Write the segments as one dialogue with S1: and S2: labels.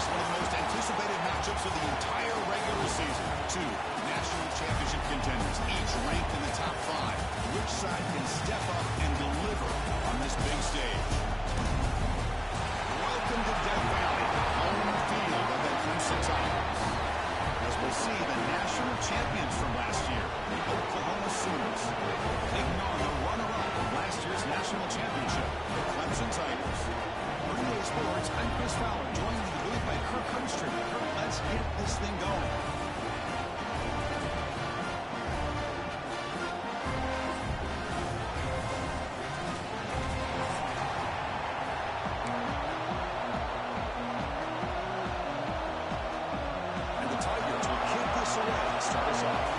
S1: one of the most anticipated matchups of the entire regular season. Two national championship contenders, each ranked in the top 5. Which side can step up and deliver on this big stage? Welcome to Death Valley, home field of the Clemson Tigers. As we'll see, the national champions from last year, the Oklahoma Sooners, taking on the runner-up of last year's national championship, the Clemson Tigers. For EA Sports, I'm Chris Fowler, joined in the booth by Kirk Herbstreit. Kirk, let's get this thing going. And the Tigers will kick this away to start us off.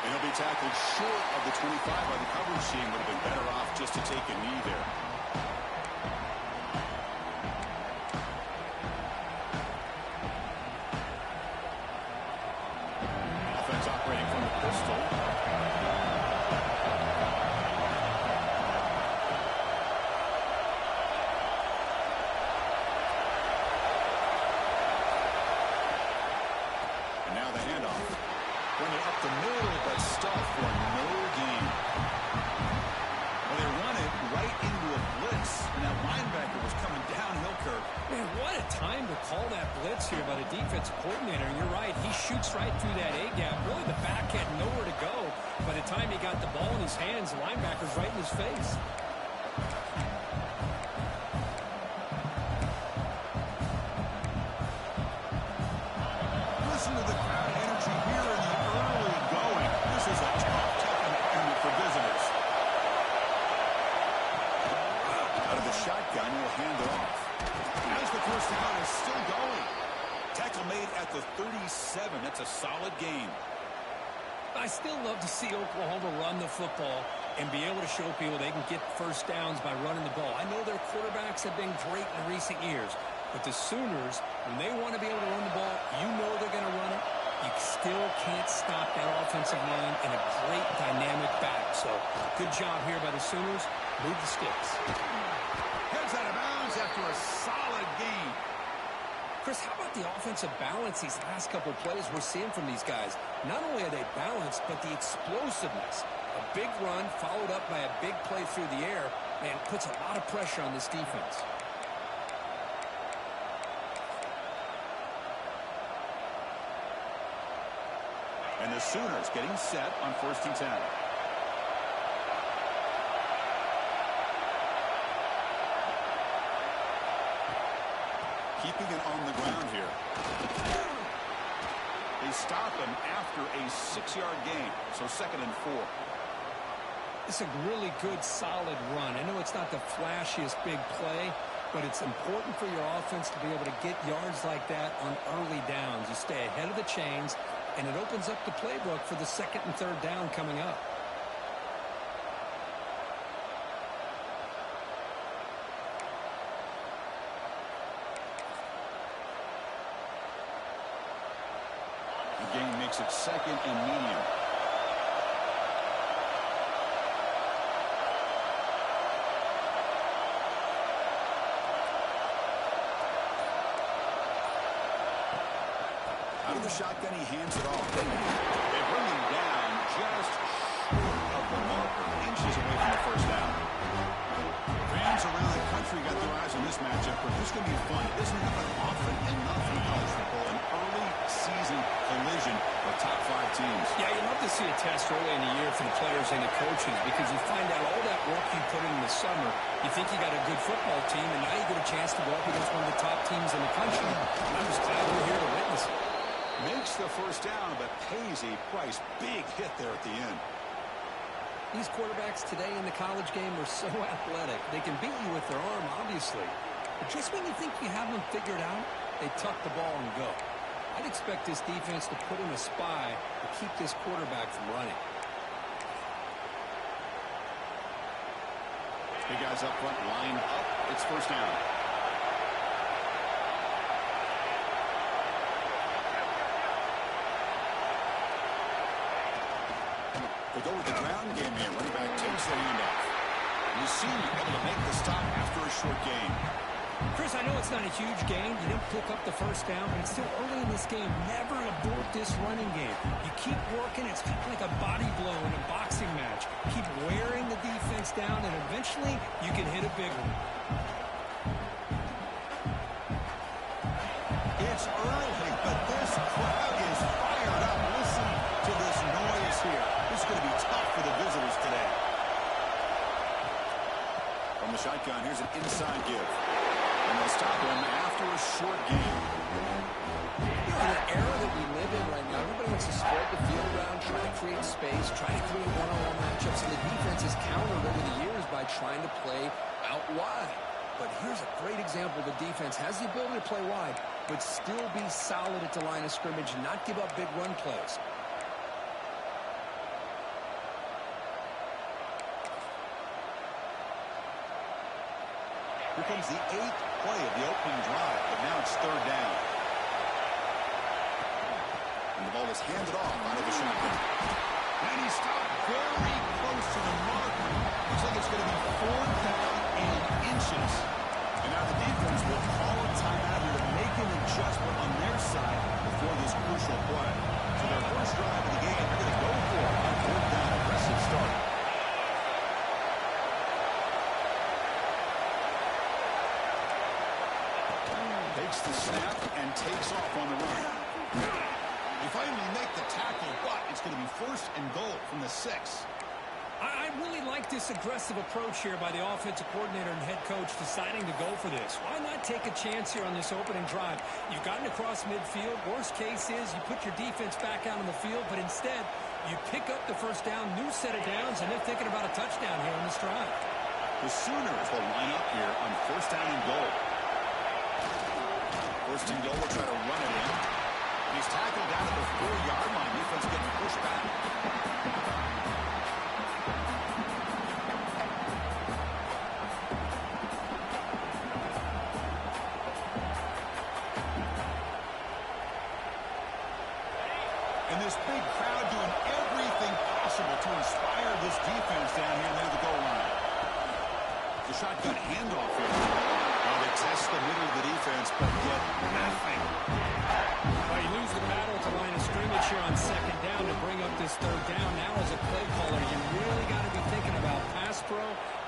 S1: And he'll be tackled short of the 25 by the coverage team. Would have been better off just to take a knee there. Offense operating from the pistol. And now the handoff. Bring it up the middle, but stuff for no gain. Well, they run it right into a blitz, and that linebacker was coming downhill, Kirk.
S2: Man, what a time to call that blitz here by the defense coordinator. And you're right, he shoots right through that A-gap. Really, the back had nowhere to go. By the time he got the ball in his hands, the linebacker's right in his face.
S1: Listen to the crowd energy here in the early going. This is a tough environment for visitors. Out of the shotgun, he'll hand it off. As the first down is still going. Tackle made at the 37. That's a solid gain.
S2: I still love to see Oklahoma run the football and be able to show people they can get first downs by running the ball. I know their quarterbacks have been great in recent years, but the Sooners, when they want to be able to run the ball, you know they're going to run it. You still can't stop that offensive line and a great dynamic back. So good job here by the Sooners. Move the sticks.
S1: Heads out of bounds after a solid gain.
S2: Chris, how about the offensive balance these last couple of plays we're seeing from these guys? Not only are they balanced, but the explosiveness. A big run followed up by a big play through the air, man, puts a lot of pressure on this defense.
S1: And the Sooners getting set on 1st and 10. Keeping it on the ground here. They stop him after a 6-yard gain, so 2nd and 4.
S2: It's a really good, solid run. I know it's not the flashiest big play, but it's important for your offense to be able to get yards like that on early downs. You stay ahead of the chains, and it opens up the playbook for the 2nd and 3rd down coming up.
S1: The game makes it 2nd and medium. Out of the shotgun, he hands it off. They bring him down just short of the marker, inches away from the first down. Fans around the country got their eyes on this matchup, but this is going to be fun. It doesn't happen often enough in college football. An early season collision of top 5 teams.
S2: Yeah, you love to see a test early in the year for the players and the coaches because you find out all that work you put in the summer. You think you got a good football team, and now you get a chance to go up against one of the top teams in the country. I'm just glad we're here to witness it.
S1: Makes the first down, but pays a price. Big hit there at the end.
S2: These quarterbacks today in the college game are so athletic. They can beat you with their arm, obviously. But just when you think you have them figured out, they tuck the ball and go. I'd expect this defense to put in a spy to keep this quarterback from running.
S1: Big guys up front, lined up. It's first down. They go with the ground game here. Running back takes the handoff. You see him able to make the stop after a short gain.
S2: Chris, I know it's not a huge gain. You didn't pick up the first down, but it's still early in this game. Never abort this running game. You keep working. It's kind of like a body blow in a boxing match. Keep wearing the defense down, and eventually you can hit a big one.
S1: It's early, but this crowd is fired up. Listen to this noise here. This is going to be tough for the visitors today. From the shotgun, here's an inside give. And they'll stop him after a short game.
S2: You know, in an era that we live in right now, everybody wants to spread the field around, try to create space, try to create one-on-one matchups, and the defense has countered over the years by trying to play out wide. But here's a great example. The defense has the ability to play wide, but still be solid at the line of scrimmage and not give up big run plays.
S1: Here comes the 8th play of the opening drive, but now it's third down. And the ball is handed off out of the shotgun. And he stopped very close to the mark. Looks like it's going to be 4th down and inches. And now the defense will call a timeout here to make an adjustment on their side before this crucial play. So their first drive of the game, they're going to go for it on 4th down. Aggressive start. Takes the snap and takes off on the run. They finally make the tackle, but it's going to be 1st and goal from the 6.
S2: I really like this aggressive approach here by the offensive coordinator and head coach deciding to go for this. Why not take a chance here on this opening drive? You've gotten across midfield. Worst case is you put your defense back out on the field, but instead you pick up the first down, new set of downs, and they're thinking about a touchdown here on this drive.
S1: The Sooners will line up here on 1st down and goal. 1st and goal, will try to run it in. And he's tackled down at the 4-yard line. Defense getting pushed back. And this big crowd doing everything possible to inspire this defense down here near the goal line. The shotgun handoff here. They test the middle of the defense, but get nothing.
S2: Well, you lose the battle at the line of scrimmage here on 2nd down to bring up this 3rd down. Now as a play caller, you really got to be thinking about pass pro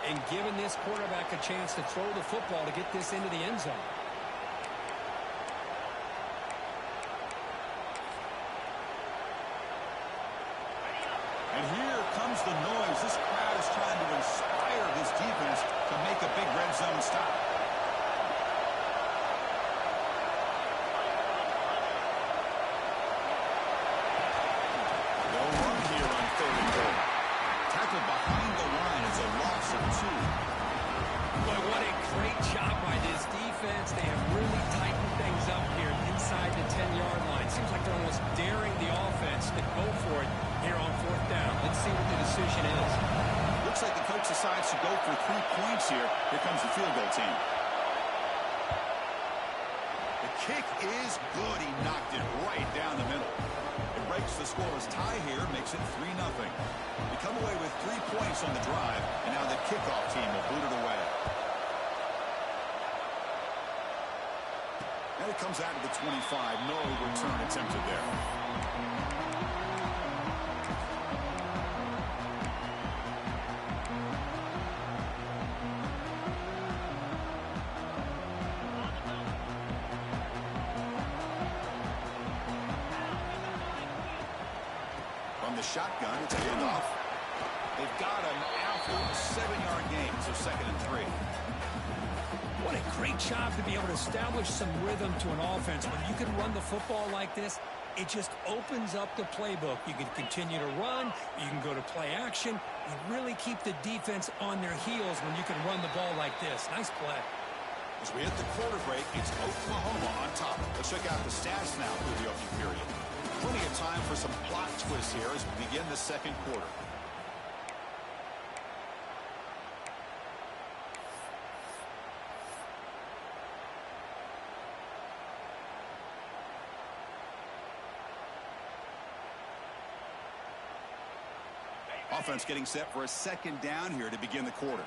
S2: and giving this quarterback a chance to throw the football to get this into the end zone.
S1: And here comes the noise. This crowd is trying to inspire this defense to make a big red zone stop. They'll run here on 3rd and goal. Tackled behind the line. It's a loss of 2.
S2: Boy, what a great job by this defense. They have really tightened things up here inside the 10-yard line. Seems like they're almost daring the offense to go for it here on 4th down. Let's see what the decision is.
S1: Looks like the coach decides to go for 3 points here. Here comes the field goal team. The kick is good. He knocked it right down the middle. It breaks the scoreless tie here, makes it 3-0. They come away with 3 points on the drive, and now the kickoff team will boot it away. And it comes out to the 25. No return attempted there. From the shotgun, it's a handoff. They've got him after a 7-yard gain, so 2nd and 3.
S2: What a great job to be able to establish some rhythm to an offense. When you can run the football like this, it just opens up the playbook. You can continue to run. You can go to play action. You really keep the defense on their heels when you can run the ball like this. Nice play.
S1: As we hit the quarter break, it's Oklahoma on top. Let's check out the stats now through the opening period. Plenty of time for some plot twists here as we begin the 2nd quarter. Offense getting set for a second down here to begin the quarter.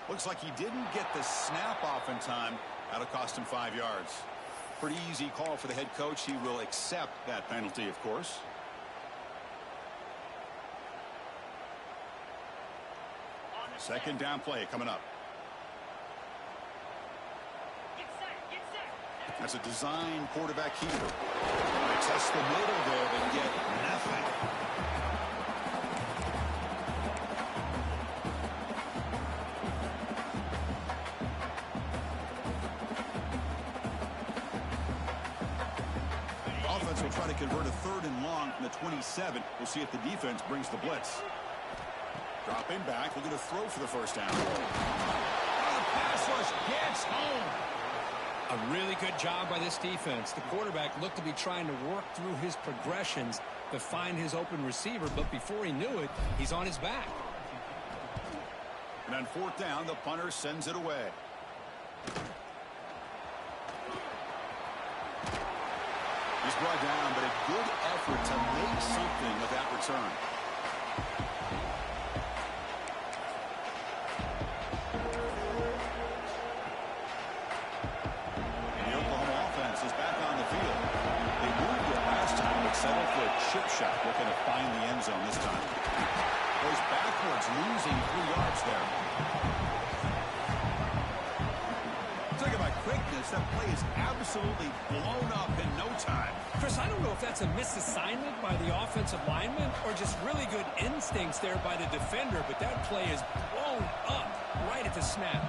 S1: Looks like he didn't get the snap off in time. That'll cost him 5 yards. Pretty easy call for the head coach. He will accept that penalty, of course. Second down play coming up. That's a design quarterback keeper. They test the middle there, but get nothing. Offense will try to convert a 3rd and long from the 27. We'll see if the defense brings the blitz. Dropping back, looking to throw for the first down. The pass rush gets home.
S2: A really good job by this defense. The quarterback looked to be trying to work through his progressions to find his open receiver, but before he knew it, he's on his back.
S1: And on 4th down, the punter sends it away. He's brought down, but a good effort to make something with that return. Settle for a chip shot, looking to find the end zone this time. Goes backwards, losing 3 yards there. Talking about quickness, that play is absolutely blown up in no time.
S2: Chris, I don't know if that's a misassignment by the offensive lineman or just really good instincts there by the defender, but that play is blown up right at the snap.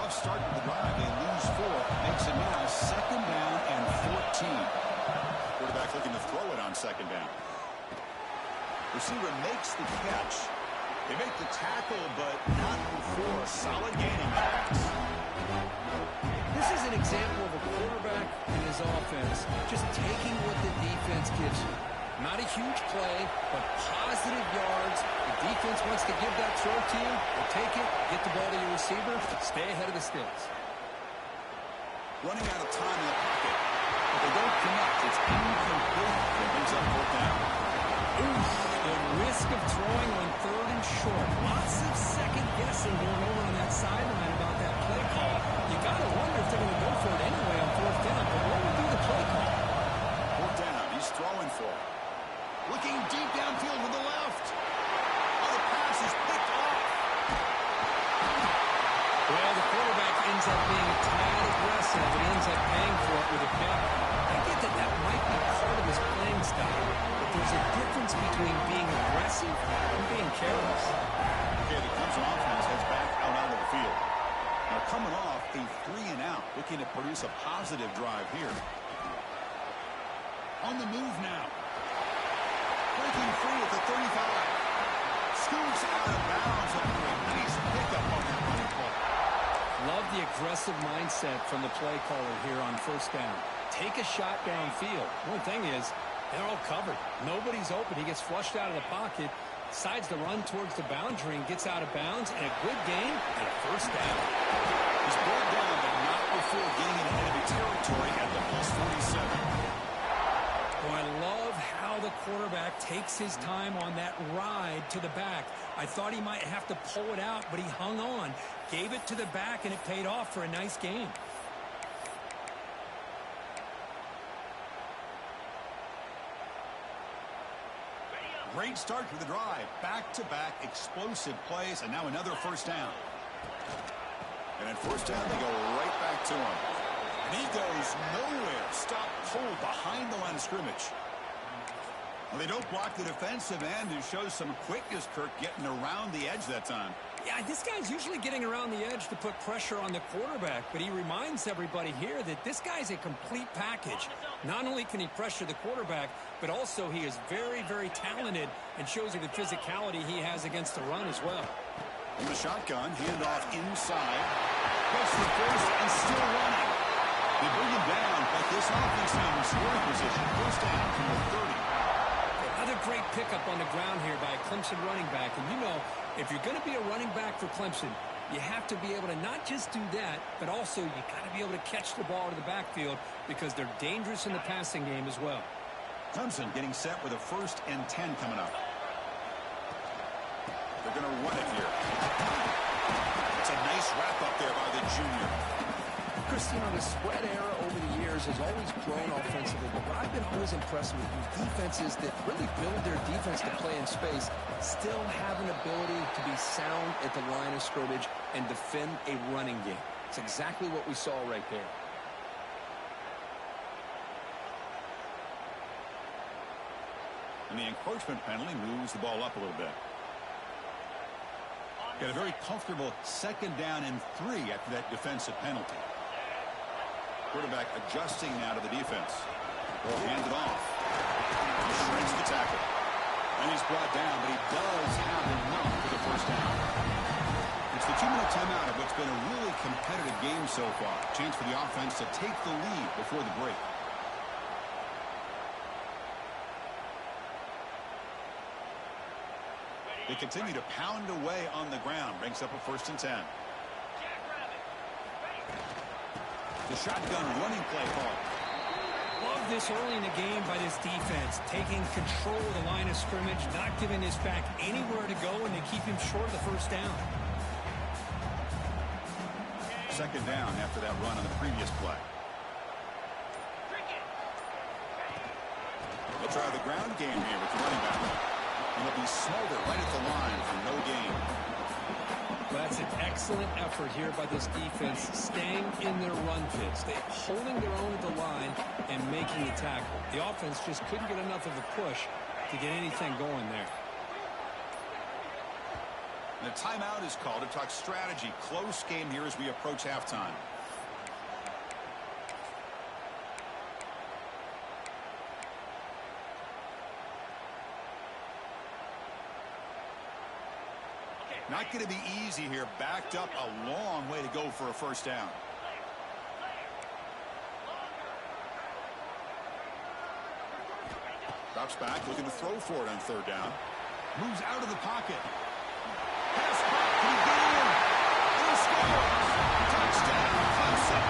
S1: Start to the drive. They lose 4. Makes it now 2nd down and 14. Quarterback looking to throw it on 2nd down. Receiver makes the catch. They make the tackle, but not before a solid gain on the pass.
S2: This is an example of a quarterback and his offense just taking what the defense gives you. Not a huge play, but positive yards. The defense wants to give that throw to you. We'll take it, get the ball to your receiver, stay ahead of the sticks.
S1: Running out of time in the pocket. But they don't connect. It's incomplete. It brings up 4th down.
S2: Oof, the risk of throwing on 3rd and short. Lots of second guessing going over on that sideline about that play call. You got to wonder if they're going to go for it anyway on 4th down. But what would be the play call?
S1: 4th down. He's throwing for it. Looking deep downfield to the left. Oh, the pass is picked off.
S2: Well, the quarterback ends up being a tad aggressive and ends up paying for it with a pick. I get that that might be part of his playing style, but there's a difference between being aggressive and being careless.
S1: Okay, the Clemson offense heads back out onto the field. Now coming off a 3 and out, looking to produce a positive drive here. On the move now. Breaking free at the 35. Scoops out of bounds after a nice pickup on that running play.
S2: Love the aggressive mindset from the play caller here on 1st down. Take a shot downfield. One thing is, they're all covered. Nobody's open. He gets flushed out of the pocket, decides to run towards the boundary and gets out of bounds, and a good gain and a 1st down.
S1: He's brought down, but not before getting into enemy territory at the +47.
S2: Oh, I love how the quarterback takes his time on that ride to the back. I thought he might have to pull it out, but he hung on, gave it to the back, and it paid off for a nice gain.
S1: Great start to the drive. Back-to-back explosive plays, and now another 1st down. And at 1st down, they go right back to him. And he goes nowhere. Stop cold behind the line of scrimmage. Well, they don't block the defensive end, who shows some quickness, Kirk, getting around the edge that time.
S2: Yeah, this guy's usually getting around the edge to put pressure on the quarterback, but he reminds everybody here that this guy's a complete package. Not only can he pressure the quarterback, but also he is very, very talented and shows you the physicality he has against the run as well.
S1: In the shotgun, handoff inside. Goes to the first and still running. They bring him down, but this offense now in scoring position. First down from the 30.
S2: Another great pickup on the ground here by a Clemson running back. And you know, if you're going to be a running back for Clemson, you have to be able to not just do that, but also you got to be able to catch the ball to the backfield because they're dangerous in the passing game as well.
S1: Clemson getting set with a 1st and 10 coming up. They're going to run it here. It's a nice wrap up there by the junior.
S2: Chris, you know, the spread era over the years has always grown offensively, but what I've been always impressed with is defenses that really build their defense to play in space still have an ability to be sound at the line of scrimmage and defend a running game. It's exactly what we saw right there.
S1: And the encroachment penalty moves the ball up a little bit. Got a very comfortable 2nd down and 3 after that defensive penalty. Quarterback adjusting now to the defense. Ball handed off. He shreds the tackle. And he's brought down, but he does have enough for the 1st down. It's the 2-minute timeout of what's been a really competitive game so far. Chance for the offense to take the lead before the break. They continue to pound away on the ground. Brings up a 1st and 10. The shotgun running play call.
S2: Love this early in the game by this defense, taking control of the line of scrimmage, not giving this back anywhere to go, and they keep him short of the 1st down.
S1: 2nd down after that run on the previous play. They'll try the ground game here with the running back. And it'll be Smolder right at the line for no gain.
S2: Well, that's an excellent effort here by this defense, staying in their run fits. They're holding their own at the line and making the tackle. The offense just couldn't get enough of a push to get anything going there.
S1: And a timeout is called to talk strategy. Close game here as we approach halftime. Not going to be easy here. Backed up a long way to go for a 1st down. Drops back, looking to throw for it on 3rd down. Moves out of the pocket. Pass back, can he get in? And he scores! Touchdown, Clemson!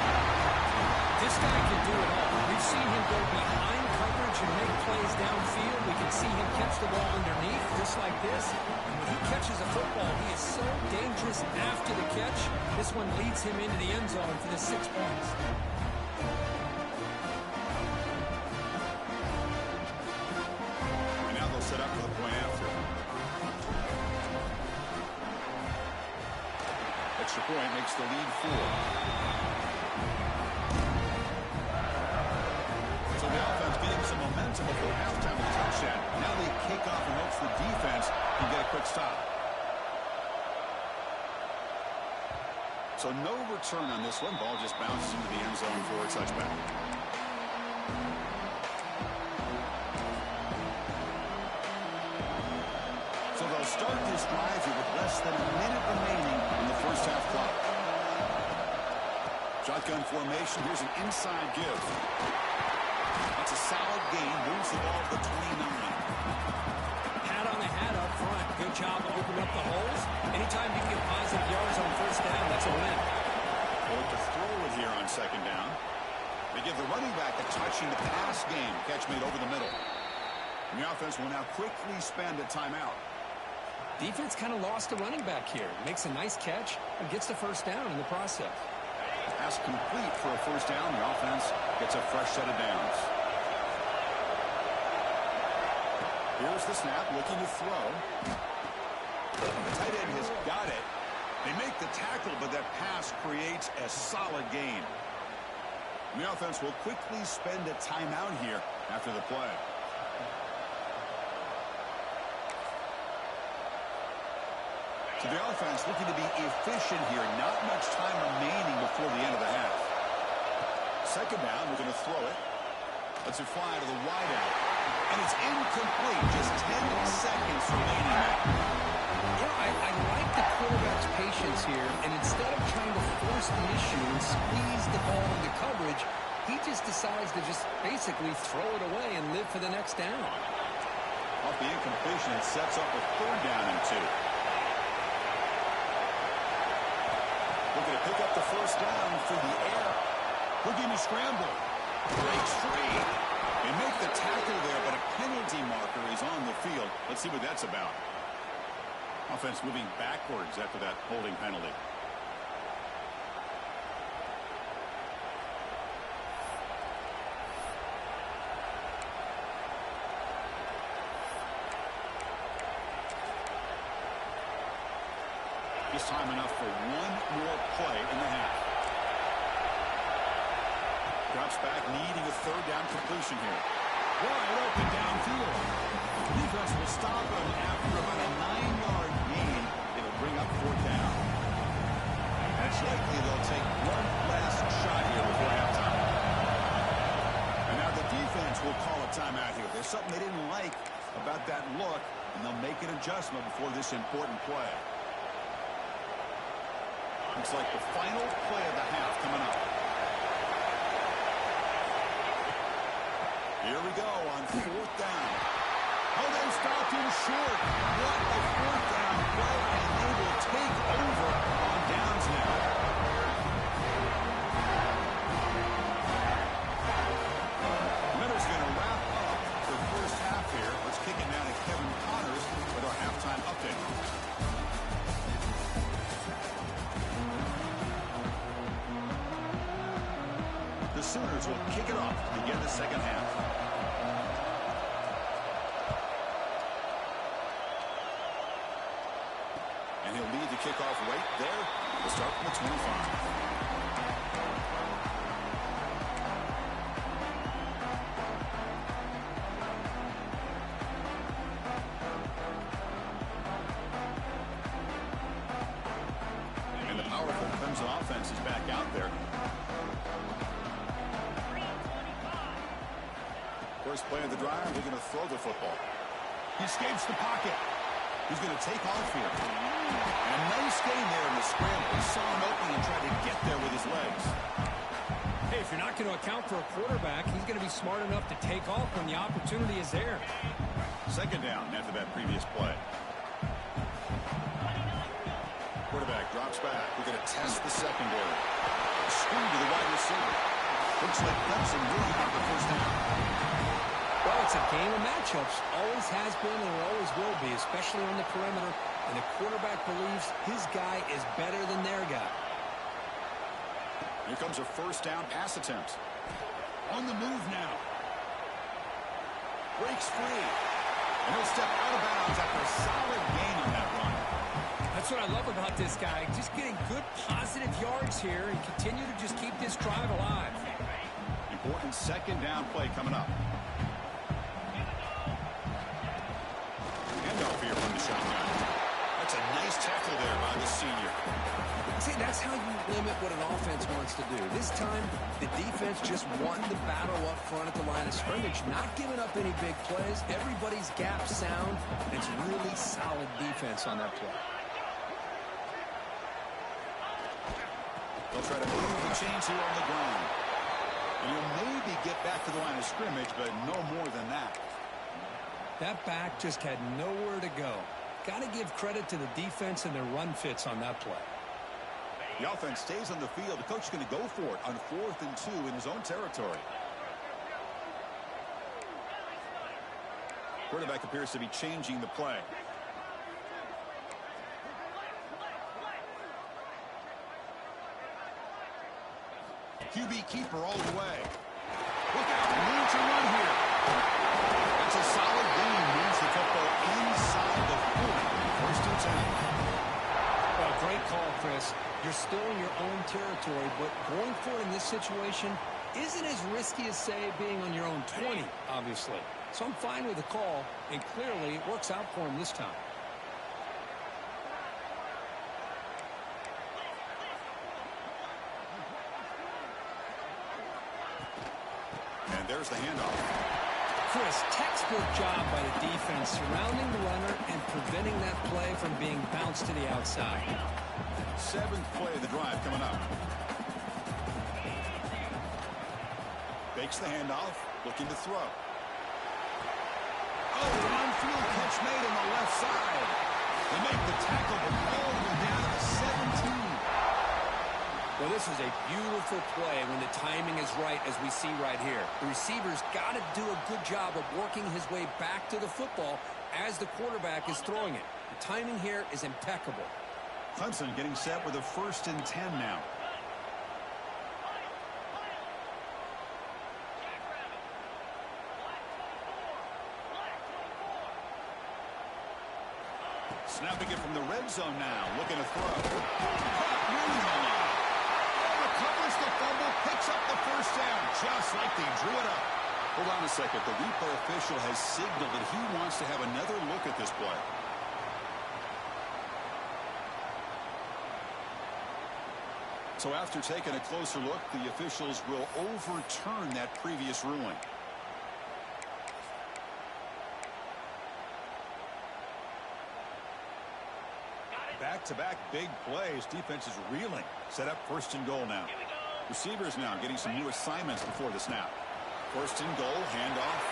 S2: This guy can do it all. We've seen him go behind coverage and make plays downfield. We can see him catch the ball underneath, just like this. When he catches a football, he is so dangerous after the catch. This one leads him into the end zone for the 6 points.
S1: And now they'll set up for the point after. Extra point makes the lead 4. So the offense getting some momentum before halftime with a touchdown. Now they kick off in hopes the defense can get a quick stop. So no return on this one. Ball just bounces into the end zone for a touchback. So they'll start this drive here with less than a minute remaining in the 1st half clock. Shotgun formation. Here's an inside give. That's a solid gain. Moves the ball to the 29.
S2: Hat on the hat up front. Good job to open up the holes. Anytime you get positive yards on 1st down, that's a win.
S1: Well, to throw it here on 2nd down. They give the running back a touch in the pass game. Catch made over the middle. And the offense will now quickly spend a timeout.
S2: Defense kind of lost the running back here. Makes a nice catch and gets the 1st down in the process.
S1: Pass complete for a 1st down. The offense gets a fresh set of downs. Here's the snap, looking to throw. The tight end has got it. They make the tackle, but that pass creates a solid gain. And the offense will quickly spend a timeout here after the play. So the offense looking to be efficient here. Not much time remaining before the end of the half. 2nd down, we're going to throw it. Lets it fly to the wideout. And it's incomplete. Just 10 seconds remaining.
S2: You know, I like the quarterback's patience here, and instead of trying to force force the issue and squeeze the ball into coverage. He just decides to just basically throw it away and live for the next down.
S1: Off the incompletion, it sets up a 3rd down and 2. Looking to pick up the 1st down through the air. Looking to scramble. Breaks free. They make the tackle there, but a penalty marker is on the field. Let's see what that's about. Offense moving backwards after that holding penalty. Just time enough for one more play in the half. Drops back, needing a 3rd down completion here. Wide open downfield. Defense will stop him after about a 9-yard gain. It'll bring up 4th down. That's likely they'll take one last shot here before halftime. And now the defense will call a timeout here. There's something they didn't like about that look, and they'll make an adjustment before this important play. Looks like the final play of the half coming up. Here we go on 4th down. Oh, they stopped him short. What a 4th down play, and they will take over on downs now. Minter's going to wrap up the 1st half here. Let's kick it now to Kevin Connors with our halftime update. The Sooners will kick it off to begin the 2nd half. And he'll lead the kickoff right there. We'll start from the 25. And the powerful Clemson offense is back out there. First play of the drive, they're going to throw the football. He escapes the pocket. He's going to take off here. And a nice gain there in the scramble. He saw him open and tried to get there with his legs.
S2: Hey, if you're not going to account for a quarterback, he's going to be smart enough to take off when the opportunity is there.
S1: 2nd down after that previous play. Quarterback drops back. We're going to test the secondary. Screen to the wide receiver. Looks like Clemson really got the 1st down.
S2: Well, it's a game of matchups. Always has been and it always will be, especially on the perimeter. And the quarterback believes his guy is better than their guy.
S1: Here comes a 1st down pass attempt. On the move now. Breaks free. And he'll step out of bounds after a solid gain on that run.
S2: That's what I love about this guy. Just getting good positive yards here and continue to just keep this drive alive.
S1: Important 2nd down play coming up. Handoff here from the shotgun. That's a nice tackle there by the senior.
S2: See, that's how you limit what an offense wants to do. This time, the defense just won the battle up front at the line of scrimmage, not giving up any big plays. Everybody's gap sound. It's really solid defense on that play.
S1: They'll try to move the chains here on the ground. And you'll maybe get back to the line of scrimmage, but no more than that.
S2: That back just had nowhere to go. Got to give credit to the defense and their run fits on that play.
S1: The offense stays on the field. The coach is going to go for it on 4th and 2 in his own territory. Quarterback appears to be changing the play. QB keeper all the way. Look out, need to run here. That's a solid gain. Moves the football inside the 40. 1st and 10.
S2: Well, great call, Chris. You're still in your own territory, but going for it in this situation isn't as risky as, say, being on your own 20, obviously. So I'm fine with the call, and clearly it works out for him this time.
S1: And there's the handoff.
S2: Chris, textbook job by the defense surrounding the runner and preventing that play from being bounced to the outside.
S1: Seventh play of the drive coming up. Fakes the handoff, looking to throw. Oh, downfield catch made on the left side. They make the tackle, but all the way down to the 17.
S2: Well, this is a beautiful play when the timing is right, as we see right here. The receiver's got to do a good job of working his way back to the football as the quarterback is throwing it. The timing here is impeccable.
S1: Clemson getting set with a 1st and 10 now. Snapping it from the red zone now, looking to throw. Recovers the fumble, picks up the 1st down, just like they drew it up. Hold on a second. The replay official has signaled that he wants to have another look at this play. So after taking a closer look, the officials will overturn that previous ruling. Back-to-back big plays. Defense is reeling. Set up 1st and goal now. Receivers now getting some new assignments before the snap. 1st and goal, handoff.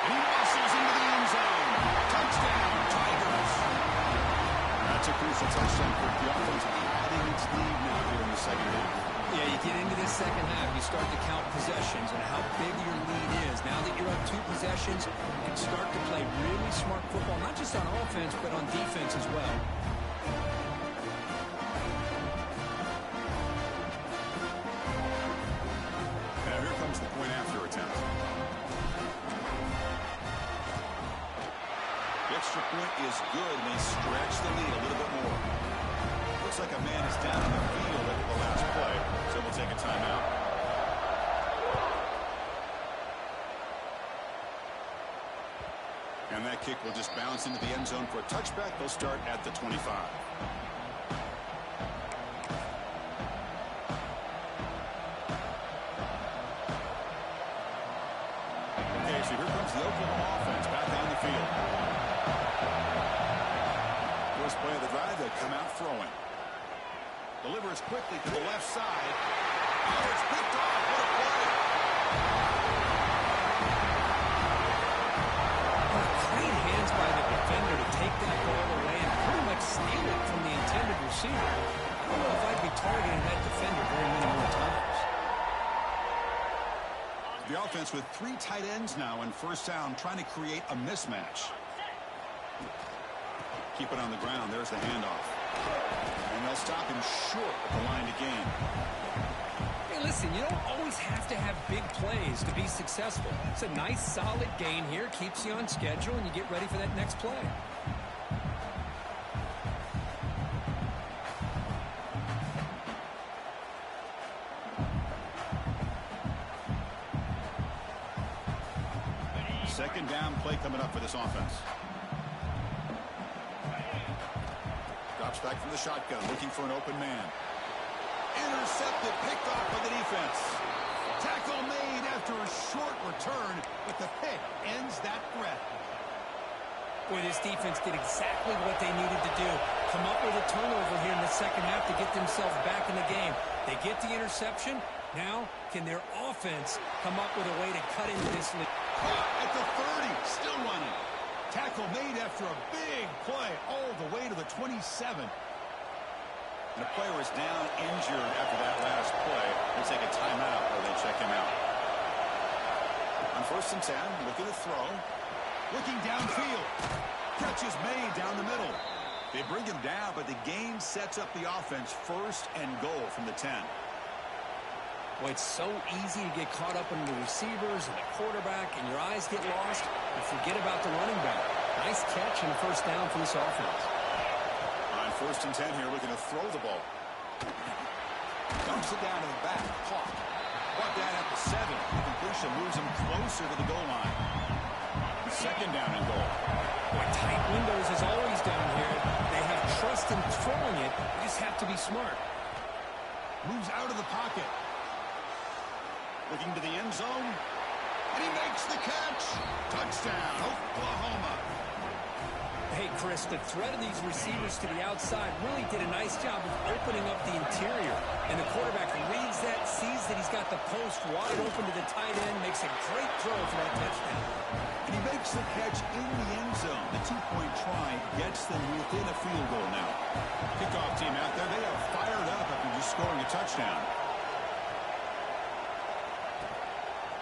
S1: He muscles into the end zone. Touchdown, Tigers. That's a crucial touchdown for the offense, adding its lead now here in the second half.
S2: Yeah, you get into this second half, you start to count possessions and how big your lead is. Now that you're up 2 possessions, you can start to play really smart football, not just on offense, but on defense as well.
S1: Now here comes the point after attempt. The extra point is good, and they stretch the lead a little bit more. Looks like a man is down on the field after the last play, so we'll take a timeout. And that kick will just bounce into the end zone for a touchback. They'll start at the 25. Okay, so here comes the Oklahoma offense back on the field. First play of the drive, they come out throwing. Delivers quickly to the left side. Oh, it's picked off. What a play.
S2: Great hands by the defender to take that ball away and pretty much steal it from the intended receiver. I don't know if I'd be targeting that defender very many more times.
S1: The offense with 3 tight ends now in 1st down, trying to create a mismatch. Keep it on the ground. There's the handoff. And they'll stop him short of the line to gain.
S2: Hey, listen, you don't always have to have big plays to be successful. It's a nice, solid gain here. Keeps you on schedule, and you get ready for that next play.
S1: Second down play coming up for this offense. Drops back from the shotgun, looking for an open man. Intercepted, picked off by the defense. Tackle made after a short return, but the pick ends that threat.
S2: Boy, this defense did exactly what they needed to do. Come up with a turnover here in the second half to get themselves back in the game. They get the interception. Now, can their offense come up with a way to cut into this lead?
S1: At the 30, still running. Tackle made after a big play all the way to the 27. And the player is down injured after that last play. We'll take a timeout while they check him out. On 1st and 10, looking to throw. Looking downfield. Catch is made down the middle. They bring him down, but the gain sets up the offense 1st and goal from the 10.
S2: Boy, it's so easy to get caught up in the receivers and the quarterback, and your eyes get lost. You forget about the running back. Nice catch and a 1st down for this offense.
S1: On 1st and 10 here, looking to throw the ball. Dumps it down to the back. Caught. Brought down at the 7. The completion moves him closer to the goal line. 2nd down and goal.
S2: Boy, tight windows is always down here. They have trust in throwing it. You just have to be smart.
S1: Moves out of the pocket. Looking to the end zone. And he makes the catch. Touchdown, Oklahoma.
S2: Hey, Chris, the threat of these receivers to the outside really did a nice job of opening up the interior. And the quarterback reads that, sees that he's got the post wide open to the tight end, makes a great throw for that touchdown.
S1: And he makes the catch in the end zone. The two-point try gets them within a field goal now. Kickoff team out there, they are fired up after just scoring a touchdown.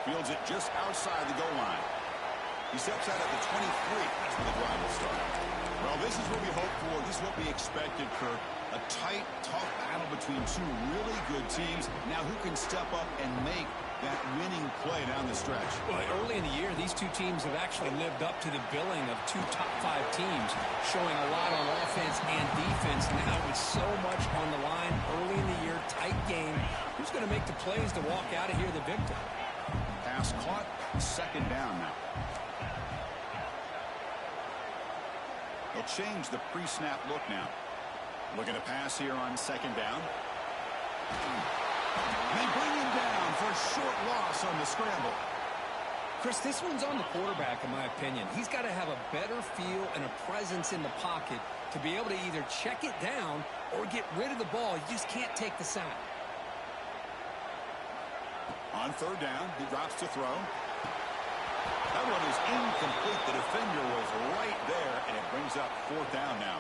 S1: Fields it just outside the goal line. He steps out at the 23. That's where the drive will start. Well, this is what we hoped for. This is what we expected, Kurt. A tight, tough battle between two really good teams. Now who can step up and make that winning play down the stretch?
S2: Well, early in the year, these two teams have actually lived up to the billing of two top-5 teams, showing a lot on offense and defense. Now with so much on the line early in the year, tight game, who's going to make the plays to walk out of here the victor?
S1: Pass caught, second down now. They'll change the pre-snap look now. Looking to pass here on second down. They bring him down for a short loss on the scramble.
S2: Chris, this one's on the quarterback, in my opinion. He's got to have a better feel and a presence in the pocket to be able to either check it down or get rid of the ball. You just can't take the sack.
S1: On third down, he drops to throw. That one is incomplete. The defender was right there, and it brings up fourth down now.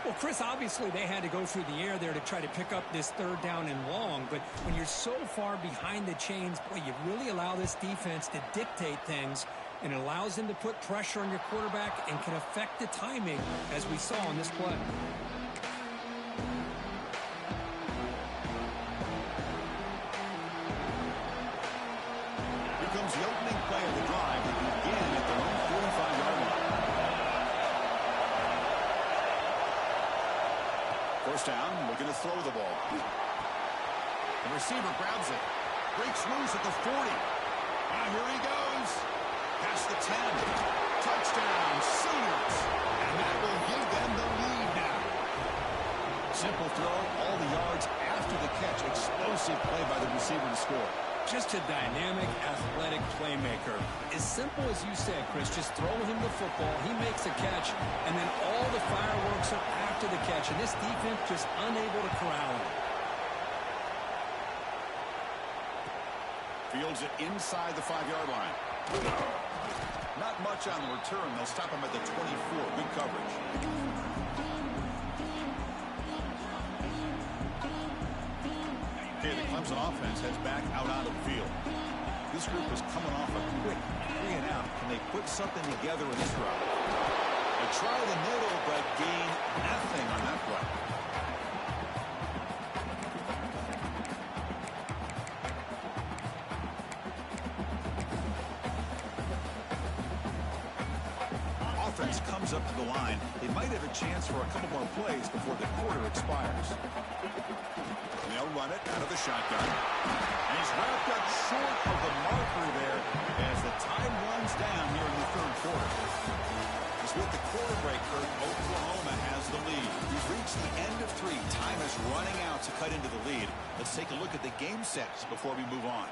S2: Well, Chris, obviously they had to go through the air there to try to pick up this third down and long, but when you're so far behind the chains, boy, you really allow this defense to dictate things, and it allows them to put pressure on your quarterback and can affect the timing, as we saw on this play.
S1: Here comes the opening play of the drive. They begin at their own 45-yard line. First down, looking to throw the ball. The receiver grabs it. Breaks loose at the 40. Now here he goes. Past the 10. Touchdown, Sooners. And that will give them the lead now. Simple throw, all the yards after the catch. Explosive play by the receiver to score.
S2: Just a dynamic, athletic playmaker. As simple as you said, Chris, just throw him the football, he makes a catch, and then all the fireworks are after the catch. And this defense just unable to corral him.
S1: Fields it inside the 5-yard line. Not much on the return. They'll stop him at the 24. Good coverage. Okay, the Clemson offense heads back out onto the field. This group is coming off a quick 3 and out. Can they put something together in this route? They try the middle, but gain nothing on that play. Offense comes up to the line. They might have a chance for a couple more plays before the quarter expires. They'll run it out of the shotgun. And he's wrapped up short of the marker there as the time runs down here in the third quarter. As with the quarter break, Oklahoma has the lead. We've reached the end of 3. Time is running out to cut into the lead. Let's take a look at the game sets before we move on.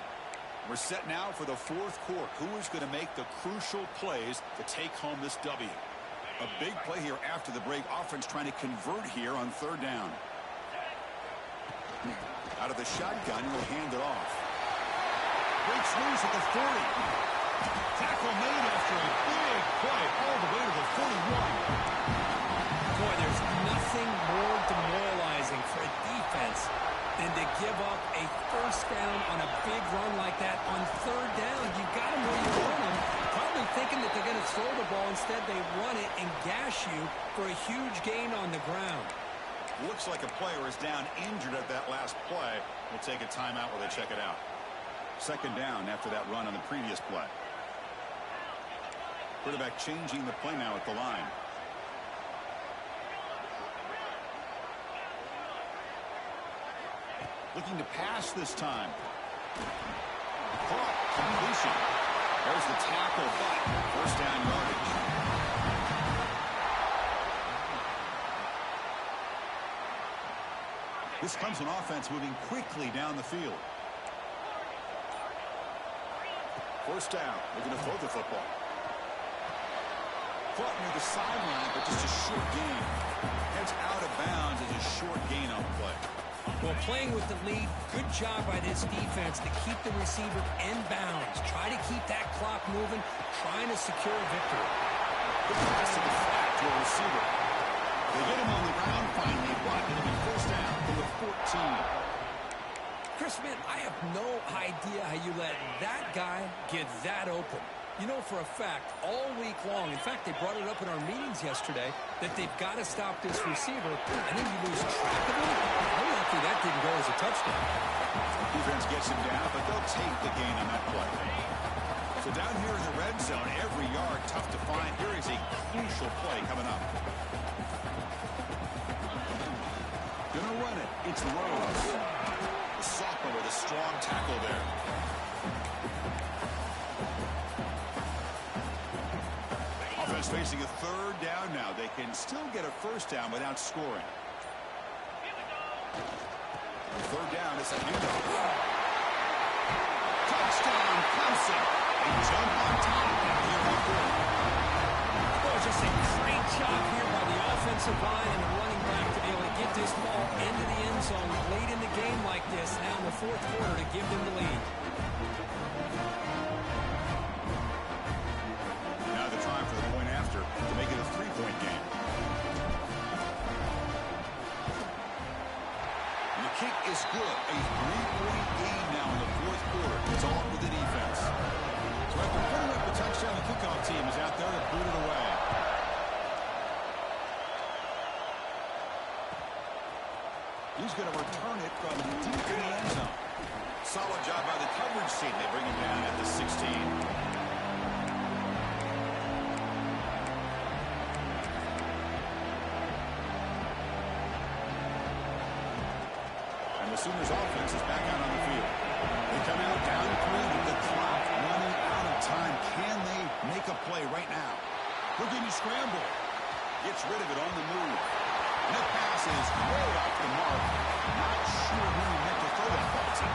S1: We're set now for the fourth quarter. Who is going to make the crucial plays to take home this W? A big play here after the break. Offense trying to convert here on third down. Out of the shotgun, he'll hand it off. Breaks loose at the 40. Tackle made after a big play all the way to the 41.
S2: Boy, there's nothing more demoralizing for a defense than to give up a first down on a big run like that on third down. You got them where you want them, probably thinking that they're going to throw the ball. Instead, they run it and gash you for a huge gain on the ground.
S1: Looks like a player is down injured at that last play. We'll take a timeout while they check it out. Second down after that run on the previous play. Quarterback changing the play now at the line. Looking to pass this time. Caught. Completion. There's the tackle, but first down yardage. This Clemson offense moving quickly down the field. First down. They're going to throw the football. Caught near the sideline, but just a short gain. Heads out of bounds as a short gain on the play.
S2: Well, playing with the lead, good job by this defense to keep the receiver in bounds. Try to keep that clock moving, trying to secure a victory.
S1: Good pass to the flat to a receiver. They get him on the ground finally, but it'll be first down from the 14.
S2: Chris, man, I have no idea how you let that guy get that open. You know for a fact, all week long, in fact, they brought it up in our meetings yesterday, that they've got to stop this receiver, and then you lose track of him. I'm lucky that didn't go as a touchdown.
S1: Defense gets him down, but they'll take the gain on that play. So down here in the red zone, every yard tough to find. Here is a crucial play coming up. Gonna run it. It's Rose. The sophomore with a strong tackle there. Offense facing a third down now. They can still get a first down without scoring. Third down is a handoff. Touchdown, Clemson. They jump on top here on fourth.
S2: Oh, just a great job here by the offensive line and the running back to be able to get this ball into the end zone late in the game like this now in the fourth quarter to give them the lead.
S1: Now the time for the point after to make it a three-point game. And the kick is good. A three-point game now in the fourth quarter. It's all with the defense. So after putting up the touchdown, the kickoff team is out there to boot it away. He's going to return it from deep in the end zone. Solid job by the coverage team. They bring him down at the 16. And the Sooners offense is back out on the field. They come out down 3 with the clock running out of time. Can they make a play right now? Looking to scramble. Gets rid of it on the move. And that pass is way off the mark. Not sure who he meant to throw that ball to.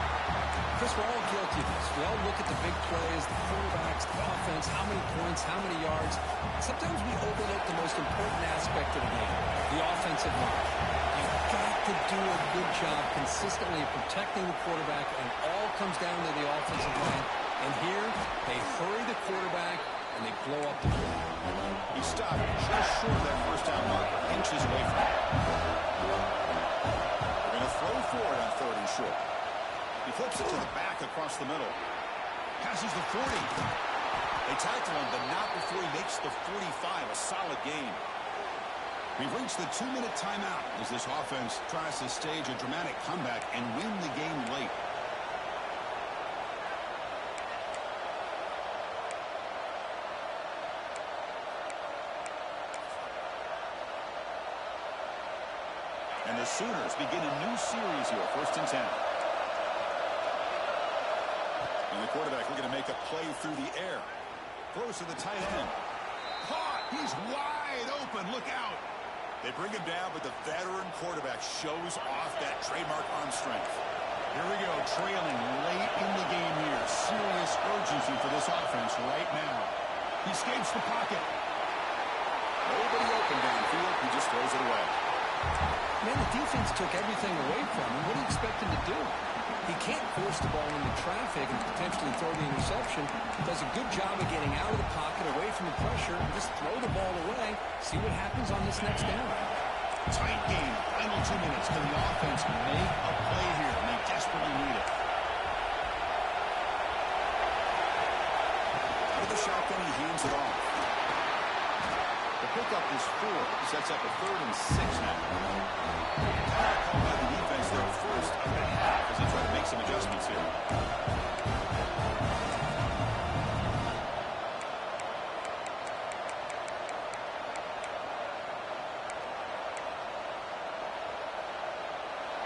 S2: Chris, we're all guilty of this. We all look at the big plays, the quarterbacks, the offense, how many points, how many yards. Sometimes we overlook the most important aspect of the game, the offensive line. You've got to do a good job consistently protecting the quarterback, and all comes down to the offensive line. And here, they hurry the quarterback, and they blow up the play.
S1: He stopped just short of that first down mark, inches away from it. They're going to throw for it on third and short. He flips it to the back across the middle. Passes the 40. They tackle him, but not before he makes the 45. A solid gain. We've reached the 2-minute timeout as this offense tries to stage a dramatic comeback and win the game late. And the Sooners begin a new series here, 1st and 10. And the quarterback looking to make a play through the air. Throws to the tight end. Caught! He's wide open. Look out! They bring him down, but the veteran quarterback shows off that trademark arm strength. Here we go, trailing late in the game here. Serious urgency for this offense right now. He escapes the pocket. Nobody open downfield. He just throws it away.
S2: Man, the defense took everything away from him. What do you expect him to do? He can't force the ball into traffic and potentially throw the interception. Does a good job of getting out of the pocket, away from the pressure, and just throw the ball away. See what happens on this next down.
S1: Tight game. Final 2 minutes. Can the offense make a play here? And they desperately need it. Out of the shotgun, he hands it off. The pickup is 4. Sets up a 3rd and 6 now. Timeout called by the defense their first of the half as they try to make some adjustments here.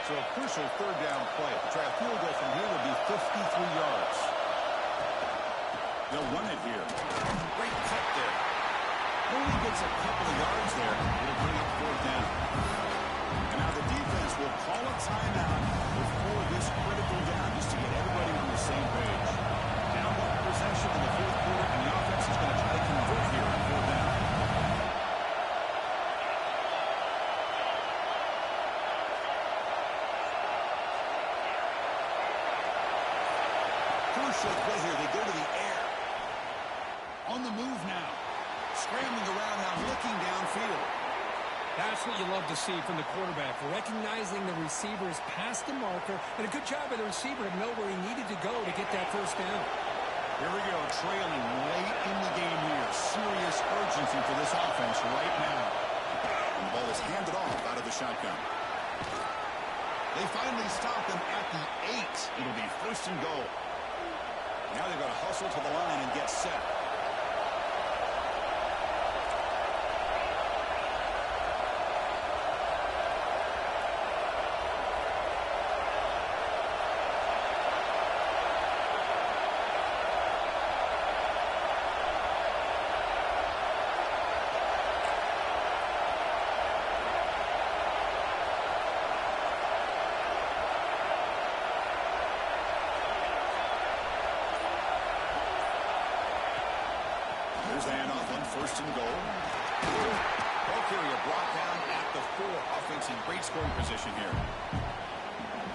S1: So a crucial 3rd down play. To try a field goal from here would be 53 yards. They'll run it here. Great cut there. Only gets a couple of yards there. It'll bring up 4th down. And now the defense will call a timeout before this critical down just to get everybody on the same page. Now 1 possession in the 4th quarter, and the offense is going to try to convert here on 4th down. show play here. They go to the air. On the move now. Scrambling around now, looking downfield.
S2: That's what you love to see from the quarterback, recognizing the receiver's past the marker, and a good job by the receiver to know where he needed to go to get that first down.
S1: Here we go, trailing late in the game here. Serious urgency for this offense right now. And the ball is handed off out of the shotgun. They finally stop them at the 8. It'll be first and goal. Now they're going to hustle to the line and get set. Here's the handoff on first and goal. Ball carrier brought down at the 4. Offense in great scoring position here.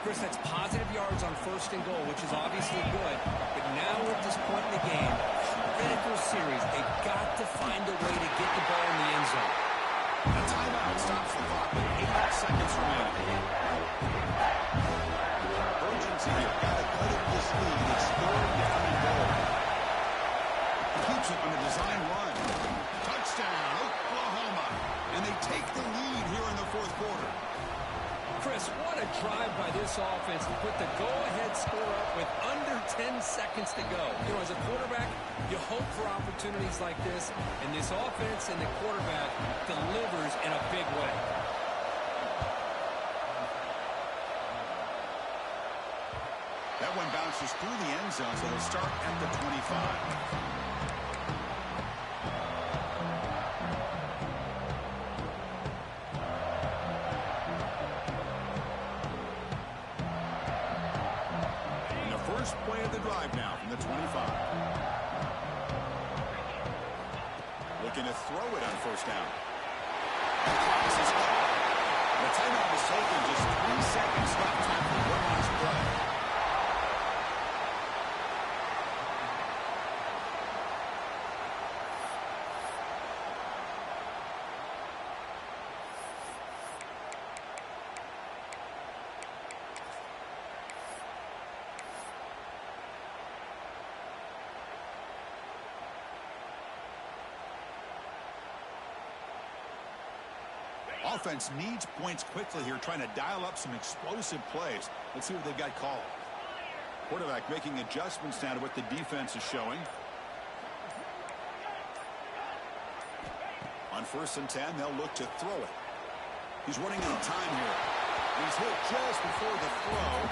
S2: Chris, that's positive yards on first and goal, which is obviously good. But now at this point in the game, critical series, they've got to find a way to get the ball in the end zone.
S1: A timeout stops the clock with 8 seconds remaining. Urgency here. Got to cut up this lead. It's 3rd down and goal. Keeps it on a design run. Touchdown, Oklahoma. And they take the lead here in the 4th quarter.
S2: Chris, what a drive by this offense to put the go-ahead score up with under 10 seconds to go. You know, as a quarterback, you hope for opportunities like this, and this offense and the quarterback delivers in a big way.
S1: That one bounces through the end zone, so they'll start at the 25. Play of the drive now from the 25. Looking to throw it on first down. This is caught. The timeout is taken. Just 3 seconds left. Time for one last play. Offense needs points quickly here, trying to dial up some explosive plays. Let's see what they've got called. Quarterback making adjustments now to what the defense is showing. On 1st and 10, they'll look to throw it. He's running out of time here. He's hit just before the throw.